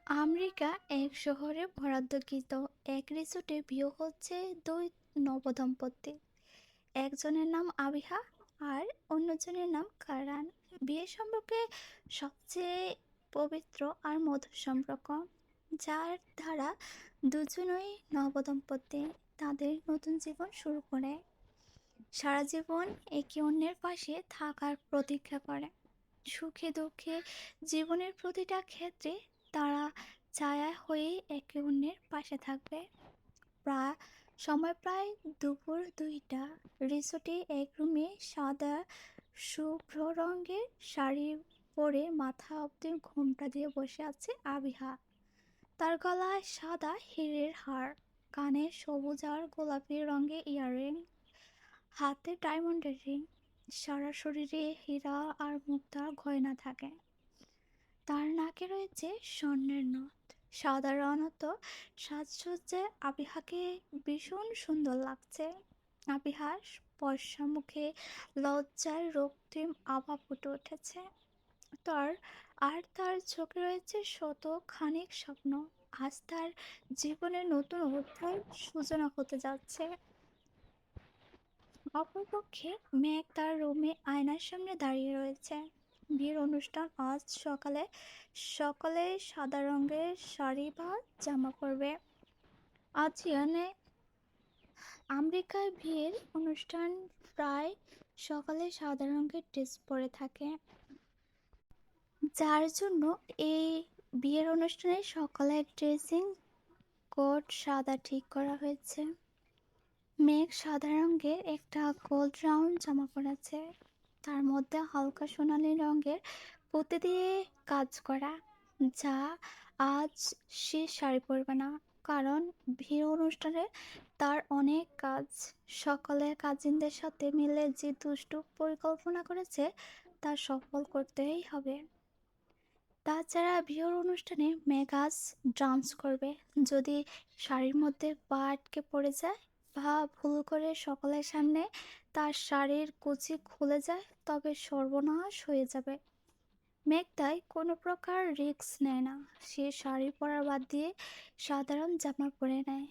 America এক শহরে বরাদ্দকৃত এক রিসোর্টে বিয়ে হচ্ছে দুই নবদম্পতি। একজনের নাম আবিহা আর অন্যজনের নাম কারান। বিয়ে সম্পর্কে সবচেয়ে পবিত্র আর মধুর সম্পর্ক, যার দ্বারা দুজনই নবদম্পতি তাদের নতুন জীবন শুরু করে। সারা জীবন একে অন্যের পাশে থাকার প্রতীক্ষা করে। সুখে দুঃখে জীবনের প্রতিটা ক্ষেত্রে তারা ছায়া হয়ে একে অন্যের পাশে থাকবে। প্রায় প্রায় দুপুর 2টা। রিসোর্টে এক রুমে সাদা শুভ্র রঙের শাড়ি পরে মাথা অব্দি ঘোমটা দিয়ে বসে আছে আবিহা। তার গলায় সাদা হীরের হার, কানে সবুজ আর গোলাপি রঙের ইয়াররিং, হাতে ডায়মন্ডের রিং। সারা শরীরে হীরা আর মুক্তার গয়না থাকে। তার নাকে রয়েছে স্বর্ণের নথ। সাধারণত সাজসজ্জায় আবিহাকে ভীষণ সুন্দর লাগছে। আবিহার ফর্সা মুখে লজ্জার রক্তিম আভা ফুটে উঠেছে। তার তার চোখে রয়েছে শত খানিক স্বপ্ন। আজ তার জীবনের নতুন অধ্যায় সূচনা হতে যাচ্ছে। অপরপক্ষে মেঘ তার রুমে আয়নার সামনে দাঁড়িয়ে রয়েছে। বিয়ের অনুষ্ঠান আজ সকালে। সকলে সাদা রঙের শাড়ি বা জামা পরবে। আজিয়ানে আমেরিকায় বিয়ের অনুষ্ঠান প্রায় সকালে সাদা রঙের ড্রেস পরে থাকে, যার জন্য এই বিয়ের অনুষ্ঠানে সকালে ড্রেসিং কোড সাদা ঠিক করা হয়েছে। মেঘ সাদা রঙের একটা গোল্ড রাউন্ড জামা পরেছে, তার মধ্যে হালকা সোনালী রঙের পুঁতি দিয়ে কাজ করা। যা আজ সে শাড়ি পরবে না, কারণ বিয়ের অনুষ্ঠানে তার অনেক কাজ। সকালে কাজিনদের সাথে মিলে যে দুষ্টু পরিকল্পনা করেছে তা সফল করতেই হবে। তাছাড়া বিয়ের অনুষ্ঠানে মেগাস ডান্স করবে। যদি শাড়ির মধ্যে পা আটকে পড়ে যায় বা ভুল করে সকলের সামনে তার শাড়ির কুচি খুলে যায়, তবে সর্বনাশ হয়ে যাবে। মেঘ তাই কোনো প্রকার রিস্ক নেয় না। সে শাড়ি পরা বাদ দিয়ে সাধারণ জামা পরে নেয়।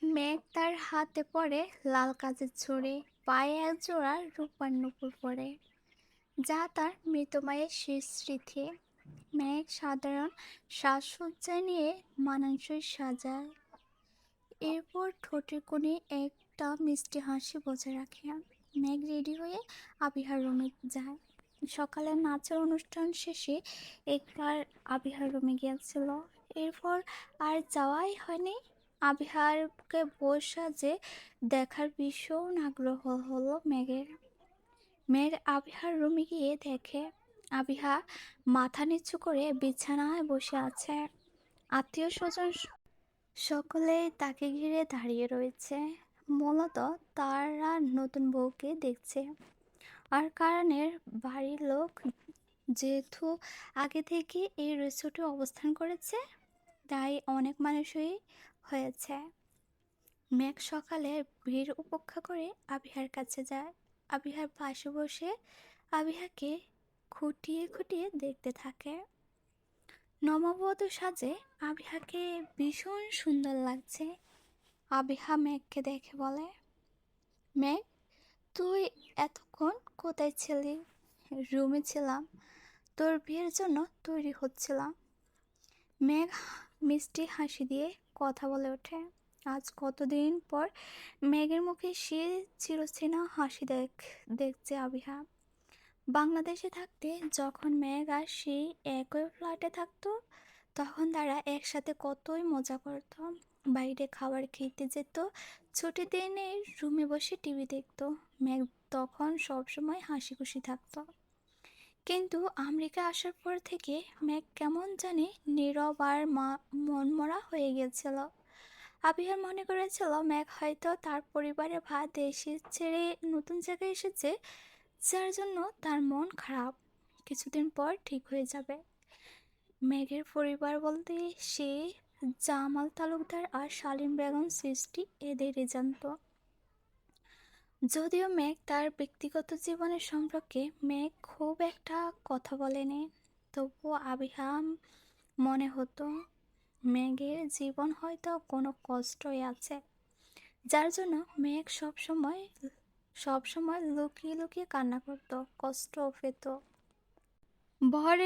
মেঘ তার হাতে পরে লাল কাচের ছড়ি, পায়ে এক জোড়া রূপার নুপুর পরে, যা তার মৃত মায়ের শেষ স্মৃতি। মেঘ সাধারণ সাজসজ্জা নিয়ে মানানসই সাজায়, এরপর ঠোঁটের কোণে একটা মিষ্টি হাসি বজায় রাখে। মেঘ রেডি হয়ে আবিহার রুমে যায়। সকালে নাচের অনুষ্ঠান শেষে একবার আবিহার রুমে গিয়েছিল, এরপর আর যাওয়াই হয়নি। আবিহারকে বসা যে দেখার ভীষণ আগ্রহ হলো মেঘের। মেঘ আবিহার রুমে গিয়ে দেখে আবিহা মাথা নিচু করে বিছানায় বসে আছে। আত্মীয় স্বজন সকলেই তাকে ঘিরে দাঁড়িয়ে রয়েছে। মূলত তারা নতুন বউকে দেখছে। আর কারণের বাড়ির লোক যেহেতু আগে থেকে এই রিসোর্টে অবস্থান করেছে, তাই অনেক মানুষই হয়েছে। মেঘ সকালে ভিড় উপেক্ষা করে আবিহার কাছে যায়। আবিহার পাশে বসে আবিহাকে খুঁটিয়ে খুঁটিয়ে দেখতে থাকে। নববধূ সাজে আবিহাকে ভীষণ সুন্দর লাগছে। আবিহা মেঘকে দেখে বলে, মেঘ, তুই এতক্ষণ কোথায় ছিলি? রুমে ছিলাম, তোর বিয়ের জন্য তৈরি হচ্ছিলাম। মেঘ মিষ্টি হাসি দিয়ে কথা বলে ওঠে। আজ কতদিন পর মেঘের মুখে সে চিরচেনা হাসি দেখছে আবিহা। বাংলাদেশে থাকতে যখন মেঘ আর সেই একই ফ্ল্যাটে থাকতো, তখন তারা একসাথে কতই মজা করত। বাইরে খাবার খেতে যেত, ছুটির দিনে রুমে বসে টিভি দেখতো। মেঘ তখন সবসময় হাসি খুশি থাকতো। কিন্তু আমেরিকা আসার পর থেকে মেঘ কেমন জানি নীরব আর মনমরা হয়ে গিয়েছিল। আবিহার মনে করেছিল মেঘ হয়তো তার পরিবারে বা দেশে ছেড়ে নতুন জায়গায় এসেছে, যার জন্য তার মন খারাপ। কিছুদিন পর ঠিক হয়ে যাবে। মেঘের পরিবার বলতে সে জামাল তালুকদার আর শালীন বেগম সৃষ্টি এদেরই জানত। যদিও মেঘ তার ব্যক্তিগত জীবনের সম্পর্কে মেঘ খুব একটা কথা বলেনি, তবুও আবিহা মনে হতো মেঘের জীবন হয়তো কোনো কষ্টই আছে, যার জন্য মেঘ সবসময় লুকিয়ে লুকিয়ে কান্না করতো, কষ্ট পেত। ভর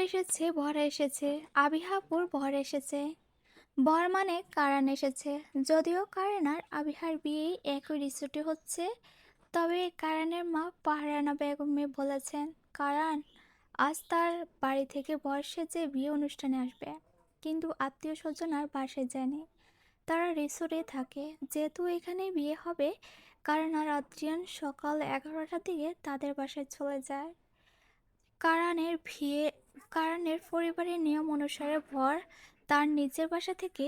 এসেছে, আবিহাপুর ভর এসেছে। ভর মানে কারান এসেছে। যদিও কারান আর আবিহার বিয়ে একই রিসোর্টে হচ্ছে, তবে কারানের মা পাহারানা বেগমে বলেছেন কারান আজ তার বাড়ি থেকে বর সেজে বিয়ে অনুষ্ঠানে আসবে। কিন্তু আত্মীয় স্বজন আর বাসায় যায়নি, তারা রিসোর্টে থাকে। যেহেতু এখানে বিয়ে হবে, কারান আর আদ্রিয়ান সকাল 11টার দিকে তাদের বাসায় চলে যায়। কারানের বিয়ে কারানের পরিবারের নিয়ম অনুসারে ভর তার নিজের বাসা থেকে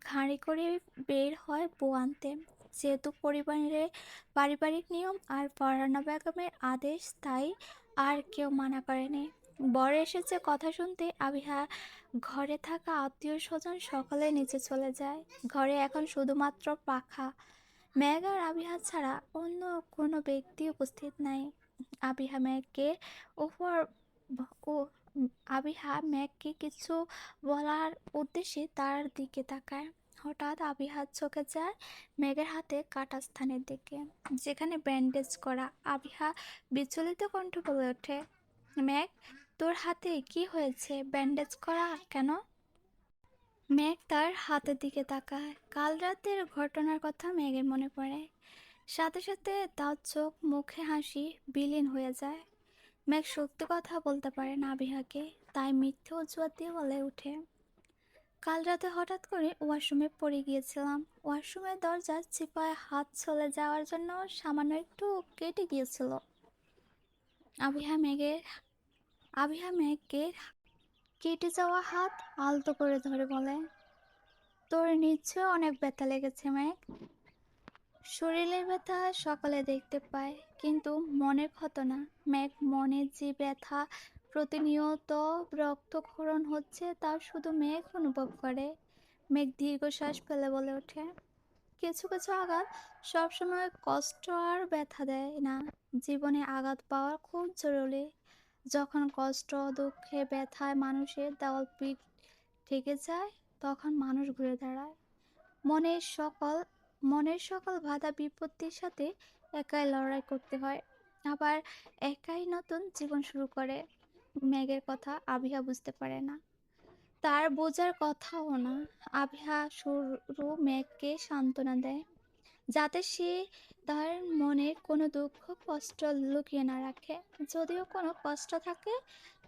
গাড়ি করে বের হয় বউ আনতে। যেহেতু পরিবারের পারিবারিক নিয়ম আর ফারহানা বেগমের আদেশ, তাই আর কেউ মানা করেনি। বর এসেছে কথা শুনতে আবিহা ঘরে থাকা আত্মীয় স্বজন সকলে নিচে চলে যায়। ঘরে এখন শুধুমাত্র পাখা, মেঘ আর আবিহা ছাড়া অন্য কোনো ব্যক্তি উপস্থিত নাই। আবিহা মেঘকে উপর ও আবিহা মেঘকে কিছু বলার উদ্দেশ্যে তার দিকে তাকায়। হঠাৎ আবিহার চোখে যায় মেঘের হাতে কাটা স্থানের দিকে, যেখানে ব্যান্ডেজ করা। আবিহা বিচলিত কণ্ঠ বলে ওঠে, মেঘ, তোর হাতে কি হয়েছে? ব্যান্ডেজ করা কেন? মেঘ তার হাতের দিকে তাকায়। কাল রাতের ঘটনার কথা মেঘের মনে পড়ে। সাথে সাথে তার চোখ মুখে হাসি বিলীন হয়ে যায়। মেঘ সত্যি কথা বলতে পারে না আবিহাকে, তাই মিথ্যে অজুহাত দিয়ে বলে ওঠে, কাল রাতে হঠাৎ করে ওয়াশরুমে পড়ে গিয়েছিলাম। ওয়াশরুমের দরজা চিপায় হাত চলে যাওয়ার জন্য সামান্য একটু কেটে গিয়েছিল। আবিহা মেঘের আবিহা মেঘকে কেটে যাওয়া হাত আলতো করে ধরে বলে, তোর নিশ্চয় অনেক ব্যথা লেগেছে মেঘ। শরীরের ব্যথা সকালে দেখতে পায়, কিন্তু মনের ক্ষত না। মেঘ মনে যে ব্যথা প্রতিনিয়ত রক্তক্ষরণ হচ্ছে তা শুধু মেঘ অনুভব করে। মেঘ দীর্ঘশ্বাস ফেলে বলে ওঠে, কিছু কিছু আঘাত সবসময় কষ্ট আর ব্যথা দেয় না। জীবনে আঘাত পাওয়া খুব জরুরি। যখন কষ্ট, দুঃখে, ব্যথায় মানুষের দেওয়াল পিঠ ঠেকে যায়, তখন মানুষ ঘুরে দাঁড়ায়। মনের সকল মনের সকল বাধা বিপত্তির সাথে একাই লড়াই করতে হয়, আবার একাই নতুন জীবন শুরু করে। মেঘের কথা আবিহা বুঝতে পারে না, তার বোঝার কথাও না। আবিহা শুরু মেঘকে সান্ত্বনা দেয়, যাতে সে তার মনের কোনো দুঃখ কষ্ট লুকিয়ে না রাখে। যদিও কোনো কষ্ট থাকে,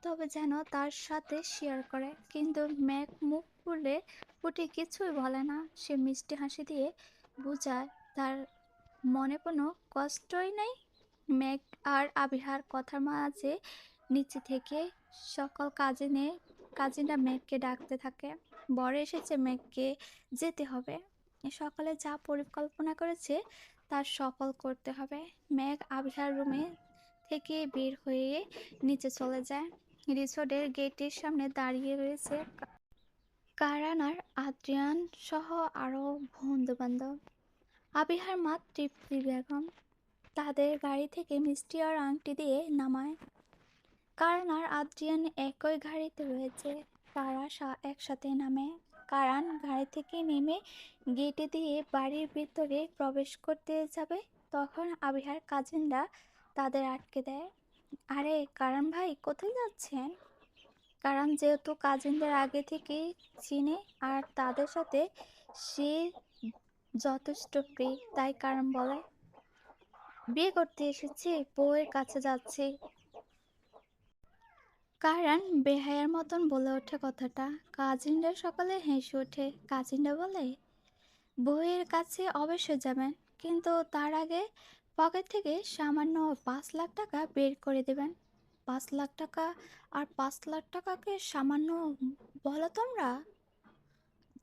তবে যেন তার সাথে শেয়ার করে। কিন্তু মেঘ মুখ খুলে ফুটে কিছুই বলে না। সে মিষ্টি হাসি দিয়ে বোঝায় তার মনে কোনো কষ্টই নেই। মেঘ আর আবিহার কথার মাঝে নিচে থেকে সকল কাজিনরা মেঘকে ডাকতে থাকে, বর এসেছে, মেঘকে যেতে হবে। সকালে যা পরিকল্পনা করেছে তার সফল করতে হবে। মেঘ আবিহার রুমে থেকে বের হয়ে নিচে চলে যায়। রিসোর্টের গেটের সামনে দাঁড়িয়ে রয়েছে কারান আর আদ্রিয়ান সহ আরো বন্ধু বান্ধব। আবিহার মা তৃপ্তি বেগম তাদের গাড়ি থেকে মিষ্টি আর আংটি দিয়ে নামায়। কারান আর আদ্রিয়ান একই গাড়িতে রয়েছে, তারা একসাথে নামে। কারান গাড়ি থেকে নেমে গেটে দিয়ে বাড়ির ভিতরে প্রবেশ করতে যাবে, তখন আবিহার কাজিনরা তাদের আটকে দেয়। আরে কারান ভাই, কোথায় যাচ্ছেন? কারণ যেহেতু কাজিনদের আগে থেকেই চিনে আর তাদের সাথে সে যথেষ্ট ফ্রি, তাই কারণ বলে, বিয়ে করতে এসেছি, বউয়ের কাছে যাচ্ছি। কারণ বেহায়ার মতন বলে ওঠে কথাটা। কাজিনরা সকালে হেসে ওঠে। কাজিনরা বলে, বউয়ের কাছে অবশ্যই যাবেন, কিন্তু তার আগে পকেট থেকে সামান্য 5 লাখ টাকা বের করে দেবেন। 5 লাখ টাকা? আর 5 লাখ টাকাকে সামান্য বলো তোমরা?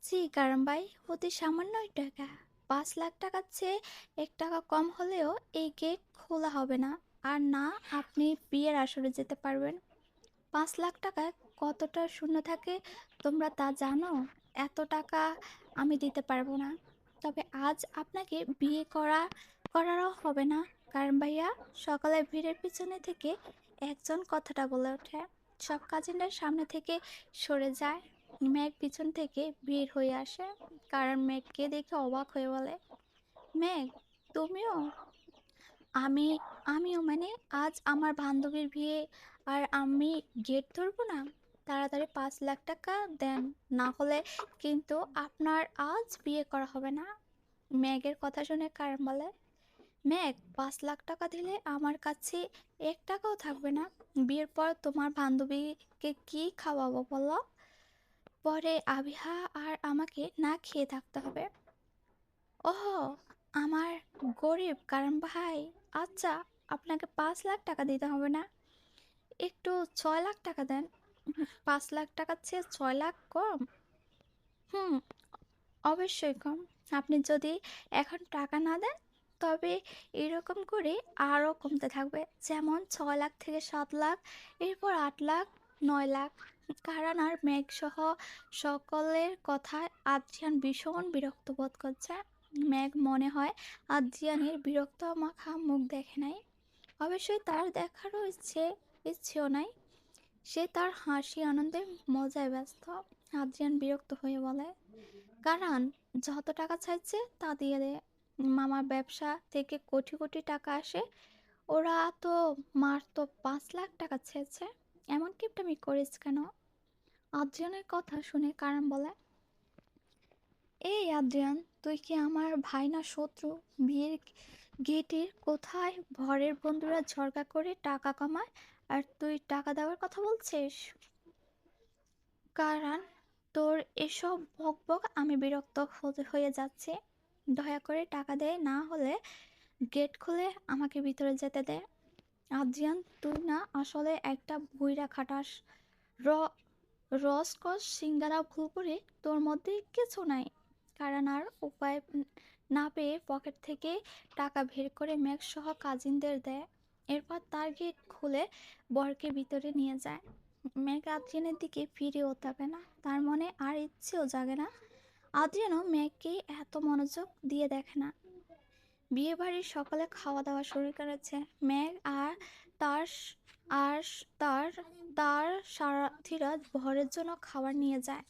জি কারণ ভাই, অতি সামান্যই টাকা। 5 লাখ টাকার চেয়ে 1 টাকা কম হলেও এই গেট খোলা হবে না, আর না আপনি বিয়ের আসরে যেতে পারবেন। 5 লাখ টাকায় কতটা শূন্য থাকে তোমরা তা জানো? এত টাকা আমি দিতে পারবো না। তবে আজ আপনাকে বিয়ে করারও হবে না। কারণ ভাইয়া, সকালে ভিড়ের পিছনে থেকে একজন কথাটা বলে ওঠে। সব কাজিনরা সামনে থেকে সরে যায়। মেঘ পিছন থেকে বের হয়ে আসে। কারণ মেঘকে দেখে অবাক হয়ে বলে, মেঘ, তুমিও? আমি আমিও মানে আজ আমার বান্ধবীর বিয়ে, আর আমি গেট ধরবো না? তাড়াতাড়ি 5 লাখ টাকা দেন, না হলে কিন্তু আপনার আজ বিয়ে করা হবে না। মেঘের কথা শুনে কারণ বলে, মেঘ, 5 লাখ টাকা দিলে আমার কাছে 1 টাকাও থাকবে না। বিয়ের পর তোমার বান্ধবীকে কি খাওয়াবো বলো? পরে আবিহা আর আমাকে না খেয়ে থাকতে হবে। ওহো, আমার গরিব কারণ ভাই। আচ্ছা, আপনাকে 5 লাখ টাকা দিতে হবে না, একটু 6 লাখ টাকা দেন। 5 লাখ টাকার চেয়ে 6 লাখ কম? হুম, অবশ্যই কম। আপনি যদি এখন টাকা না দেন, তবে এরকম করে আরও কমতে থাকবে, যেমন 6 লাখ থেকে 7 লাখ, এরপর 8 লাখ, 9 লাখ। কারণ আর মেঘ সহ সকলের কথায় আদ্রিয়ান ভীষণ বিরক্ত বোধ করছে। মেঘ মনে হয় আদ্রিয়ানের বিরক্ত মাখা মুখ দেখে নাই। অবশ্যই তার দেখারও ইচ্ছেও নাই। সে তার হাসি আনন্দের মজায় ব্যস্ত। আদ্রিয়ান বিরক্ত হয়ে বলে, কারণ যত টাকা চাইছে তা দিয়ে দে। মামার ব্যবসা থেকে কোটি কোটি টাকা আসে, ওরা তো মাত্র 5 লাখ টাকা চেয়েছে। এমন কিপটামি করিস কেন? আদ্রিয়ানের কথা শুনে কারণ বলে, এই আদ্রিয়ান, তুই কি আমার ভাই না শত্রু? বিয়ের গেটের কোথায় ভরের বন্ধুরা ঝগড়া করে টাকা কামায়, আর তুই টাকা দেওয়ার কথা বলছিস? কারণ তোর এসব বকবক আমি বিরক্ত হয়ে যাচ্ছে। দয়া করে টাকা দে, না হলে গেট খুলে আমাকে ভিতরে যেতে দে। আদ্রিয়ান, তুই না আসলে একটা বুইড়া খাটাস। র রসকস সিঙ্গারা ভুল করে তোর মধ্যে কিছু নাই। কারণ আর উপায় না পেয়ে পকেট থেকে টাকা বের করে মেঘ সহ কাজিনদের দেয়। এরপর তার গেট খুলে বরকে ভিতরে নিয়ে যায়। মেঘ আদ্রিয়ানের দিকে ফিরেও তাকায় না, তার মনে আর ইচ্ছেও জাগে না। আদ্রিয়ানও মেঘকে এত মনোযোগ দিয়ে দেখে না। বিয়ে বাড়ির সকালে খাওয়া দাওয়া শুরু করেছে। মেঘ আর তার আর তার তার সারাথীরা ভরের জন্য খাবার নিয়ে যায়।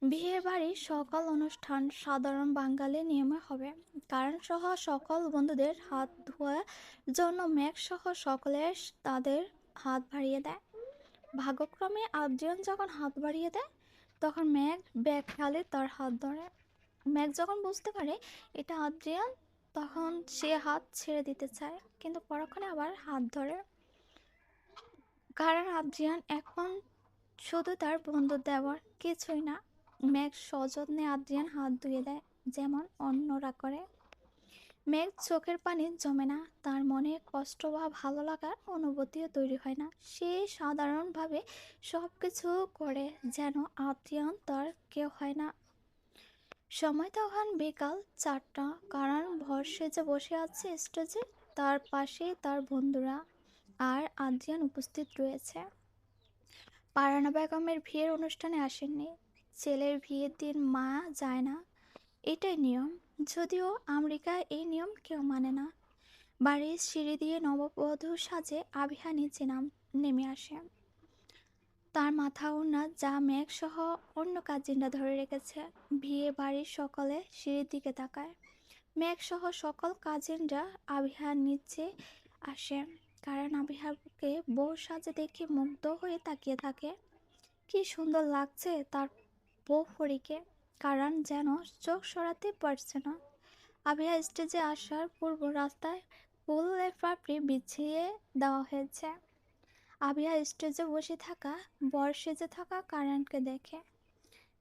বিয়ে বাড়ির সকল অনুষ্ঠান সাধারণ বাঙালি নিয়মে হবে। কারণ সহ সকল বন্ধুদের হাত ধোয়ার জন্য মেঘ সহ সকলের তাদের হাত বাড়িয়ে দেয়। ভাগ্যক্রমে আদ্রিয়ান যখন হাত বাড়িয়ে দেয়, তখন মেঘ ব্যাকহালে তার হাত ধরে। মেঘ যখন বুঝতে পারে এটা আদ্রিয়ান, তখন সে হাত ছেড়ে দিতে চায়, কিন্তু পরক্ষণে আবার হাত ধরে। কারণ আদ্রিয়ান এখন শুধু তার বন্ধুর দেওয়ার, কিছুই না। মেঘ সযত্নে আদ্রিয়ান হাত ধুয়ে দেয়, যেমন অন্যরা করে। মেঘ চোখের পানি জমে না, তার মনে কষ্ট বা ভালো লাগার অনুভূতিও তৈরি হয় না। সে সাধারণভাবে সব কিছু করে যেন আদ্রিয়ান তার কেউ হয় না। সময় তখন বিকাল 4টা। কারণ ভর সেজে বসে আছে স্টেজে, তার পাশে তার বন্ধুরা আর আদ্রিয়ান উপস্থিত রয়েছে। পারানা বেগমের বিয়ের অনুষ্ঠানে আসেননি। ছেলের বিয়ের দিন মা যায় না, এটাই নিয়ম। যদিও আমেরিকায় এই নিয়ম কেউ মানে না। বাড়ির সিঁড়ি দিয়ে নববধূ সাজে আবিহা নিচে নেমে আসে। তার মাথা ওড়না যা মেঘ সহ অন্য কাজিনরা ধরে রেখেছে। বিয়ে বাড়ির সকলে সিঁড়ির দিকে তাকায়। মেঘ সহ সকল কাজিনরা আবিহার নিচে আসে। কারণ আবিহাকে বউ সাজে দেখে মুগ্ধ হয়ে তাকিয়ে থাকে। কি সুন্দর লাগছে তার বউ পরীকে। কারণ যেন চোখ সরাতে পারছে না। আবিহা স্টেজে আসার পূর্ব রাস্তায় ফুলের পাপড়ি বিছিয়ে দেওয়া হয়েছে। আবিহা স্টেজে বসে থাকা বর সেজে থাকা কারণকে দেখে।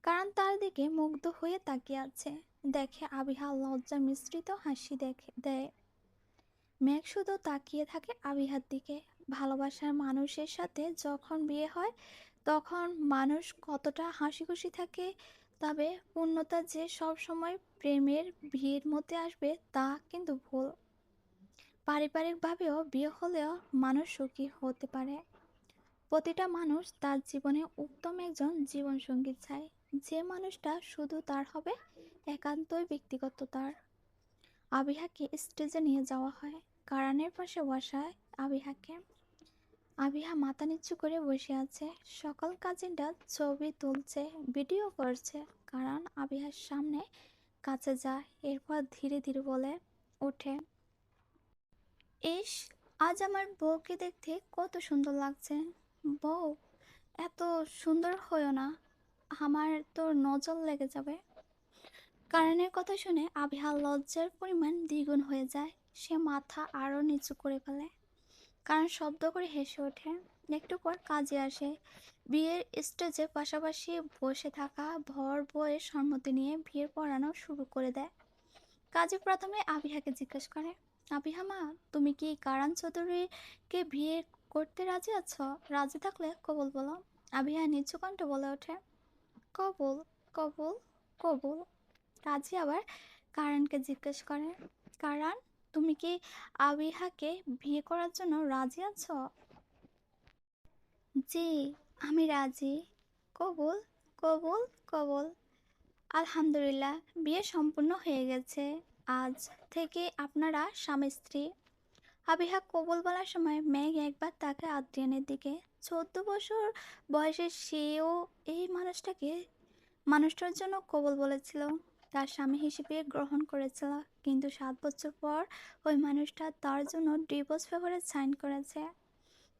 কারণ তার দিকে মুগ্ধ হয়ে তাকিয়ে আছে। দেখে আবিহা লজ্জা মিশ্রিত হাসি দেয়। মেঘ শুধু তাকিয়ে থাকে আবিহার দিকে। ভালোবাসার মানুষের সাথে যখন বিয়ে হয়, তখন মানুষ কতটা হাসি খুশি থাকে, তবে পূর্ণতা যে সব সময় প্রেমের ভিড়ের মধ্যে আসবে তা কিন্তু ভুল। পারিবারিকভাবেও বিয়ে হলেও মানুষ সুখী হতে পারে। প্রতিটা মানুষ তার জীবনে উত্তম একজন জীবনসঙ্গী চায়, যে মানুষটা শুধু তার হবে, একান্তই ব্যক্তিগত তার। আবিহাকে স্টেজে নিয়ে যাওয়া হয়। কারানের পাশে বসায় আবিহাকে। আবিহা মাথা নিচু করে বসে আছে। সকল কাজিনরা ছবি তুলছে, ভিডিও করছে। কারণ আবিহার সামনে কাছে যায়, এরপর ধীরে ধীরে বলে ওঠে, ইস, আজ আমার বউকে দেখতে কত সুন্দর লাগছে। বউ, এত সুন্দর হয়েও না, আমার তোর নজর লেগে যাবে। কারণের কথা শুনে আবিহার লজ্জার পরিমাণ দ্বিগুণ হয়ে যায়। সে মাথা আরো নিচু করে ফেলে। কারণ শব্দ করে হেসে ওঠে। একটু পর কাজে আসে। বিয়ের স্টেজে পাশাপাশি বসে থাকা ভর বউয়ের সম্মতি নিয়ে বিয়ের পড়ানো শুরু করে দেয়। কাজী প্রথমে আবিহাকে জিজ্ঞেস করে, আবিহা মা, তুমি কি কারান চৌধুরীকে বিয়ে করতে রাজি আছো? রাজি থাকলে কবুল বলো। আবিহা নিচু কণ্ঠে বলে ওঠে, কবুল, কবুল, কবুল। কাজী আবার কারানকে জিজ্ঞেস করে, কারান, তুমি কি আবিহাকে বিয়ে করার জন্য রাজি আছো? জি, আমি রাজি। কবুল, কবুল, কবুল। আলহামদুলিল্লাহ, বিয়ে সম্পূর্ণ হয়ে গেছে। আজ থেকে আপনারা স্বামী স্ত্রী। আবিহা কবুল বলার সময় মেঘ একবার তাকে আদ্রিয়ানের দিকে। 14 বছর বয়সে সেও এই মানুষটার জন্য কবুল বলেছিল, তার স্বামী হিসেবে গ্রহণ করেছিল। কিন্তু 7 বছর পর ওই মানুষটা তার জন্য ডিভোর্স পেপারে সাইন করেছে।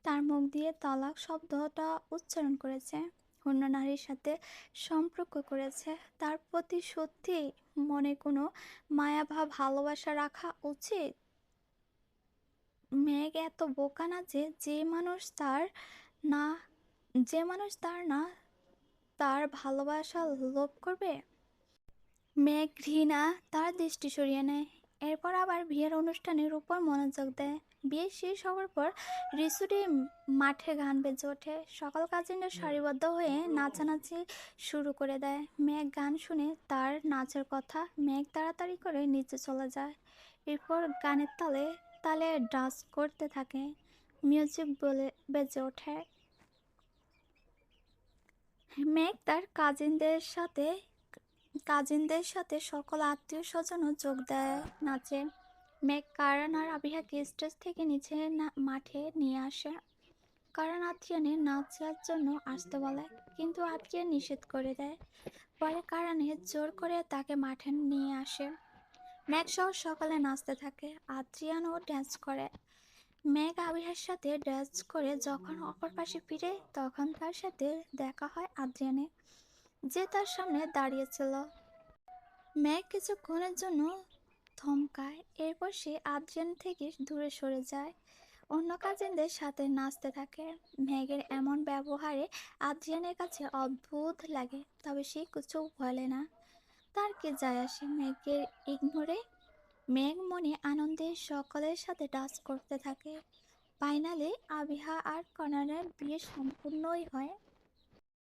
তার মুখ দিয়ে তালাক শব্দটা উচ্চারণ করেছে, অন্য নারীর সাথে সম্পর্ক করেছে। তার প্রতি সত্যি মনে কোনো মায়া বা ভালোবাসা রাখা উচিত? মেঘ এত বোকা না যে না মানুষ তার না তার ভালোবাসা লোভ করবে। মেঘ ঘৃণা তার দৃষ্টি সরিয়ে নেয়। এরপর আবার বিয়ের অনুষ্ঠানের উপর মনোযোগ দেয়। বিয়ে শেষ হওয়ার পর রিসুডি মাঠে গান বেজে ওঠে। সকল কাজিনরা সারিবদ্ধ হয়ে নাচানাচি শুরু করে দেয়। মেঘ গান শুনে তার নাচের কথা। মেঘ তাড়াতাড়ি করে নিচে চলে যায়। এরপর গানের তালে তালে ডান্স করতে থাকে। মিউজিক বলে বেজে ওঠে। মেঘ তার কাজিনদের সাথে সকল আত্মীয় স্বজনও যোগ দেয় নাচে। মেঘ কারণ আর আবিহাকে স্টেজ থেকে নিচে মাঠে নিয়ে আসে। কারণ আত্রিয়ানের নাচার জন্য আসতে বলে, কিন্তু আত্রিয়ান নিষেধ করে দেয়। পরে কারণে জোর করে তাকে মাঠে নিয়ে আসে। মেঘ সহ সকালে নাচতে থাকে। আদ্রিয়ানও ড্যান্স করে। মেঘ আবিহার সাথে ড্যান্স করে যখন অপর পাশে ফিরে, তখন তার সাথে দেখা হয় আদ্রিয়ানের, যে তার সামনে দাঁড়িয়েছিল। মেঘ কিছুক্ষণের জন্য থমকায়, এরপর সে আদ্রিয়ান থেকে দূরে সরে যায়। অন্য কাজিনদের সাথে নাচতে থাকে। মেঘের এমন ব্যবহারে আদ্রিয়ানের কাছে অদ্ভুত লাগে, তবে সে কিছু বলে না। তার কি যায় আসে মেঘের ইগনোরে। মেঘ মনে আনন্দে সকলের সাথে ডান্স করতে থাকে। ফাইনালে আবিহা আর কনারের বিয়ে সম্পূর্ণই হয়।